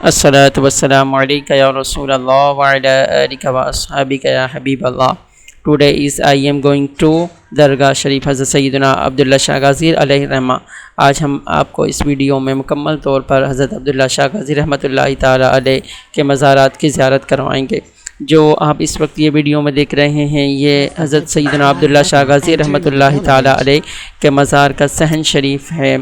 الصلاۃ والسلام علیکہ یا رسول اللہ وعلی آلہ و اصحابہ یا حبیب اللہ. Today I am going to درگاہ شریف حضرت سیدنا عبداللہ شاہ غازی علیہ الرحمہ. آج ہم آپ کو اس ویڈیو میں مکمل طور پر حضرت عبداللہ شاہ غازی رحمۃ اللہ تعالی علیہ کے مزارات کی زیارت کروائیں گے. جو آپ اس وقت یہ ویڈیو میں دیکھ رہے ہیں یہ حضرت سیدنا عبداللہ شاہ غازی رحمۃ اللہ تعالی علیہ کے مزار کا صحن شریف ہے،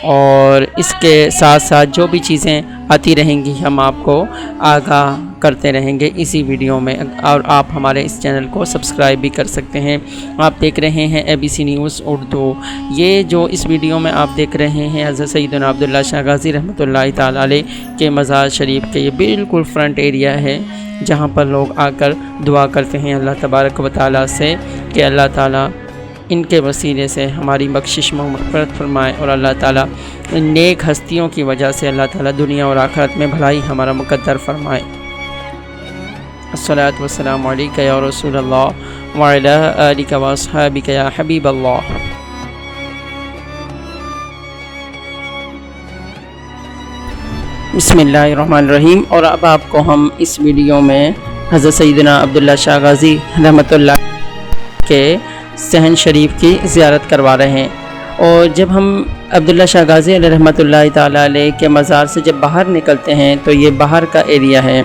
اور اس کے ساتھ ساتھ جو بھی چیزیں آتی رہیں گی ہم آپ کو آگاہ کرتے رہیں گے اسی ویڈیو میں، اور آپ ہمارے اس چینل کو سبسکرائب بھی کر سکتے ہیں. آپ دیکھ رہے ہیں ABC نیوز اردو. یہ جو اس ویڈیو میں آپ دیکھ رہے ہیں حضرت سیدنا عبداللہ شاہ غازی رحمۃ اللہ تعالی علیہ کے مزار شریف کے یہ بالکل فرنٹ ایریا ہے، جہاں پر لوگ آ کر دعا کرتے ہیں اللہ تبارک و تعالیٰ سے کہ اللہ تعالیٰ ان کے وسیلے سے ہماری بخشش میں مغفرت فرمائے، اور اللہ تعالیٰ ان نیک ہستیوں کی وجہ سے اللہ تعالیٰ دنیا اور آخرت میں بھلائی ہمارا مقدر فرمائے. الصلاۃ والسلام علیکہ یا رسول اللہ وعلی آلہ و اصحابہ یا حبیب اللہ. بسم اللہ الرحمن الرحیم. اور اب آپ کو ہم اس ویڈیو میں حضرت سیدنا عبداللہ شاہ غازی رحمۃ اللہ کے صحن شریف کی زیارت کروا رہے ہیں. اور جب ہم عبداللہ شاہ غازی علیہ رحمۃ اللہ تعالیٰ علیہ کے مزار سے جب باہر نکلتے ہیں تو یہ باہر کا ایریا ہے،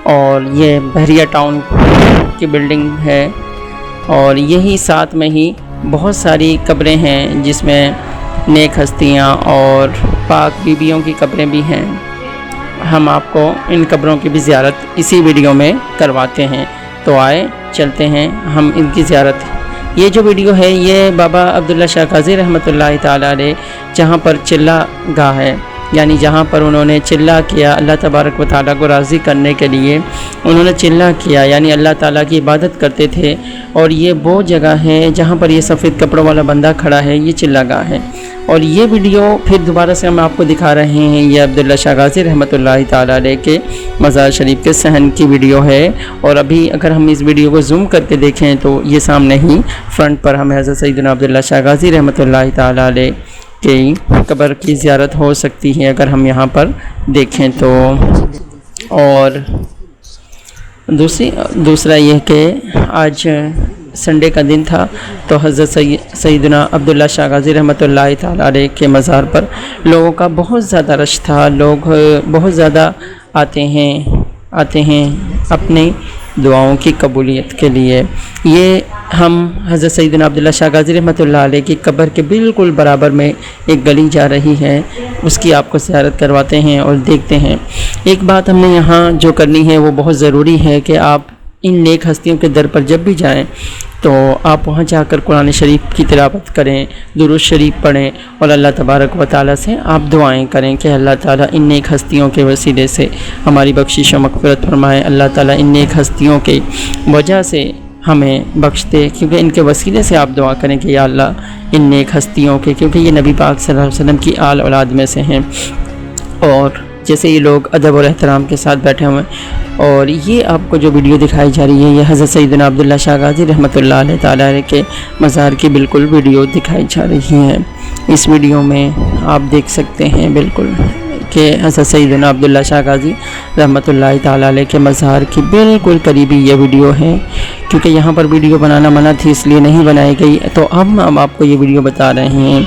اور یہ بحریہ ٹاؤن کی بلڈنگ ہے، اور یہی ساتھ میں ہی بہت ساری قبریں ہیں جس میں نیک ہستیاں اور پاک بیبیوں کی قبریں بھی ہیں. ہم آپ کو ان قبروں کی بھی زیارت اسی ویڈیو میں کرواتے ہیں، تو آئے چلتے ہیں ہم ان کی زیارت. یہ جو ویڈیو ہے یہ بابا عبداللہ شاہ غازی رحمۃ اللہ تعالی علیہ جہاں پر چلہ گاہ ہے، یعنی جہاں پر انہوں نے چلہ کیا اللہ تبارک و تعالیٰ کو راضی کرنے کے لیے انہوں نے چلہ کیا، یعنی اللہ تعالیٰ کی عبادت کرتے تھے. اور یہ وہ جگہ ہے جہاں پر یہ سفید کپڑوں والا بندہ کھڑا ہے، یہ چلہ گاہ ہے. اور یہ ویڈیو پھر دوبارہ سے ہم آپ کو دکھا رہے ہیں، یہ عبداللہ شاہ غازی رحمۃ اللہ تعالی علیہ کے مزار شریف کے صحن کی ویڈیو ہے. اور ابھی اگر ہم اس ویڈیو کو زوم کر کے دیکھیں تو یہ سامنے ہی فرنٹ پر ہمیں حضرت سیدنا عبداللہ شاہ غازی رحمۃ اللہ تعالی علیہ کی قبر کی زیارت ہو سکتی ہے اگر ہم یہاں پر دیکھیں تو. اور دوسرا یہ کہ آج سنڈے کا دن تھا، تو حضرت سیدنا عبداللہ شاہ غازی رحمۃ اللہ تعالی علیہ کے مزار پر لوگوں کا بہت زیادہ رش تھا. لوگ بہت زیادہ آتے ہیں اپنی دعاؤں کی قبولیت کے لیے. یہ ہم حضرت سیدنا عبداللہ شاہ غازی رحمۃ اللہ علیہ کی قبر کے بالکل برابر میں ایک گلی جا رہی ہے، اس کی آپ کو زیارت کرواتے ہیں اور دیکھتے ہیں. ایک بات ہم نے یہاں جو کرنی ہے وہ بہت ضروری ہے کہ آپ ان نیک ہستیوں کے در پر جب بھی جائیں تو آپ وہاں جا کر قرآن شریف کی تلاوت کریں، درود شریف پڑھیں، اور اللہ تبارک و تعالیٰ سے آپ دعائیں کریں کہ اللہ تعالیٰ ان نیک ہستیوں کے وسیلے سے ہماری بخشش و مغفرت فرمائے. اللہ تعالیٰ ان نیک ہستیوں کے وجہ سے ہمیں بخش دے، کیونکہ ان کے وسیلے سے آپ دعا کریں کہ یا اللہ ان نیک ہستیوں کے، کیونکہ یہ نبی پاک صلی اللہ علیہ وسلم کی آل اولاد میں سے ہیں. اور جیسے یہ لوگ ادب اور احترام کے ساتھ بیٹھے ہوئے ہیں. اور یہ آپ کو جو ویڈیو دکھائی جا رہی ہے یہ حضرت سیدنا عبداللہ شاہ غازی رحمۃ اللہ علیہ تعالی علیہ کے مزار کی بالکل ویڈیو دکھائی جا رہی ہے. اس ویڈیو میں آپ دیکھ سکتے ہیں بالکل کہ حضرت سیدنا عبداللہ شاہ غازی رحمۃ اللہ تعالی علیہ کے مزار کی بالکل قریبی یہ ویڈیو ہے. کیونکہ یہاں پر ویڈیو بنانا منع تھی اس لیے نہیں بنائی گئی، تو اب ہم آپ کو یہ ویڈیو بتا رہے ہیں.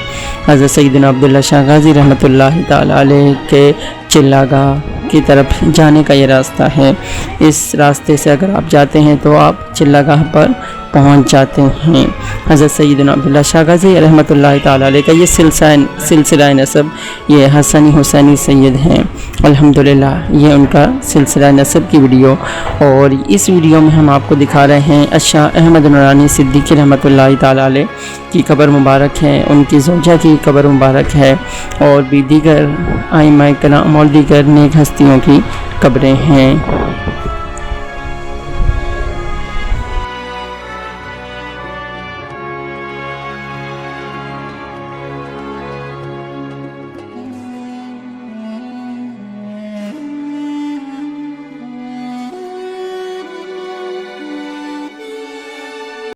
حضرت سیدنا عبداللہ شاہ غازی رحمۃ اللہ تعالی علیہ کے چلہ گاہ کی طرف جانے کا یہ راستہ ہے. اس راستے سے اگر آپ جاتے ہیں تو آپ چلہ گاہ پر پہنچ جاتے ہیں. حضرت سیدنا عبداللہ شاہ غازی رحمۃ اللہ تعالی علیہ کا یہ سلسلہ نسب یہ حسنی حسینی سید ہیں. الحمدللہ یہ ان کا سلسلہ نسب کی ویڈیو. اور اس ویڈیو میں ہم آپ کو دکھا رہے ہیں شاہ احمد نورانی صدیقی رحمۃ اللہ تعالی علیہ کی قبر مبارک ہے، ان کی زوجہ کی قبر مبارک ہے، اور بھی دیگر ائمہ کرام اور دیگر نیک ہستیوں کی قبریں ہیں.